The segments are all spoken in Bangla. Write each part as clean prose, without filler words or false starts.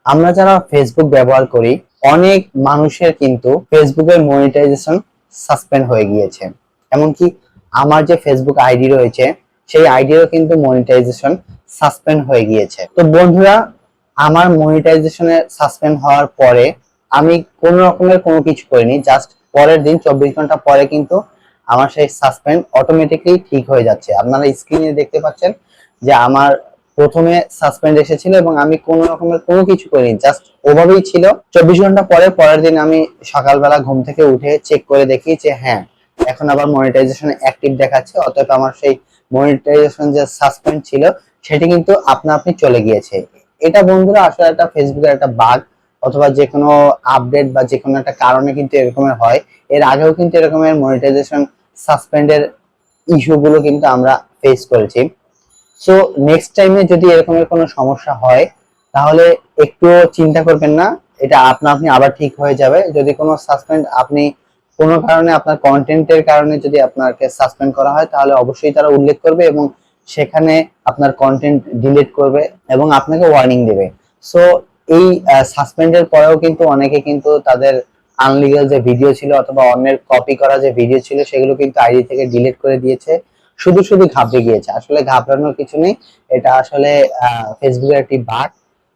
আমরা যারা ফেসবুক ব্যবহার করি, অনেক মানুষের কিন্তু ফেসবুকের মনিটাইজেশন সাসপেন্ড হয়ে গিয়েছে। এমনকি আমার যে ফেসবুক আইডি রয়েছে, সেই আইডিরও কিন্তু মনিটাইজেশন সাসপেন্ড হয়ে গিয়েছে। তো বন্ধুরা, আমার মনিটাইজেশনে সাসপেন্ড হওয়ার পরে আমি কোনো রকমের কোনো কিছু করিনি, জাস্ট পরের দিন 24 ঘন্টা পরে কিন্তু আমার সেই সাসপেন্ড অটোমেটিকলি ঠিক হয়ে যাচ্ছে। আপনারা স্ক্রিনে দেখতে পাচ্ছেন যে আমার প্রথমে সাসপেন্ড এসেছিল এবং আমি কোনো রকমের কোনো কিছু করিনি, জাস্ট ওভাবেই ছিল। 24 ঘন্টা পরে পরের দিন আমি সকালবেলা ঘুম থেকে উঠে চেক করে দেখি যে হ্যাঁ, এখন আবার মনিটাইজেশন অ্যাক্টিভ দেখাচ্ছে। অতএব আমার সেই মনিটাইজেশন যে সাসপেন্ড ছিল সেটি কিন্তু আপনা আপনি চলে গিয়েছে। এটা বন্ধুরা আসলে একটা ফেসবুকের একটা বাগ, অথবা যে কোনো আপডেট বা যে কোনো একটা কারণে কিন্তু এরকমের হয়। এর আগেও কিন্তু এরকমের মনিটাইজেশন সাসপেন্ডের ইস্যু গুলো কিন্তু আমরা ফেস করেছি। সো নেক্সট টাইমে যদি এরকমের কোনো সমস্যা হয়, তাহলে একটু চিন্তা করবেন না, এটা আপনা আপনি আবার ঠিক হয়ে যাবে। যদি কোনো সাসপেন্ড আপনি কোনো কারণে আপনার কন্টেন্টের কারণে যদি আপনাকে সাসপেন্ড করা হয়, তাহলে অবশ্যই তারা উল্লেখ করবে এবং সেখানে আপনার কন্টেন্ট ডিলিট করবে এবং আপনাকে ওয়ার্নিং দেবে। সো এই সাসপেন্ডের পরেও কিন্তু অনেকে কিন্তু তাদের আনলিগাল যে ভিডিও ছিল অথবা অন্যের কপি করা যে ভিডিও ছিল সেগুলো কিন্তু আইডি থেকে ডিলিট করে দিয়েছে। শুধু শুধু ঘাবড়ে গিয়েছে। আসলে ঘাবড়ানোর কিছু নেই, এটা আসলে ফেসবুকের একটি বাগ।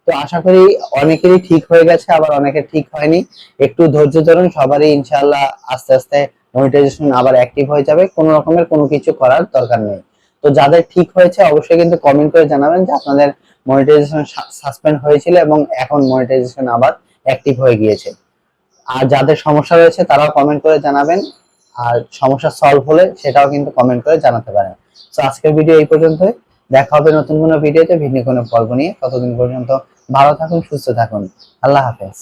তো আশা করি অনেকেরই ঠিক হয়ে গেছে, আবার অনেকের ঠিক হয়নি। একটু ধৈর্য ধরুন, সবারই ইনশাআল্লাহ আস্তে আস্তে মনিটাইজেশন আবার অ্যাক্টিভ হয়ে যাবে। কোনো রকমের কোনো কিছু করার দরকার নেই। তো যাদের ঠিক হয়েছে অবশ্যই কিন্তু কমেন্ট করে জানাবেন যে আপনাদের মনিটাইজেশন সাসপেন্ড হয়েছিল এবং এখন মনিটাইজেশন আবার অ্যাক্টিভ হয়ে গিয়েছে। আর যাদের সমস্যা রয়েছে তারাও কমেন্ট করে জানাবেন। আর সমস্যা সলভ হলে সেটাও কিন্তু কমেন্ট করে জানাতে পারেন। তো আজকের ভিডিও এই পর্যন্তই। দেখা হবে নতুন কোনো ভিডিওতে, ভিন্ন কোনো পর্ব নিয়ে। ততদিন পর্যন্ত ভালো থাকুন, সুস্থ থাকুন। আল্লাহ হাফেজ।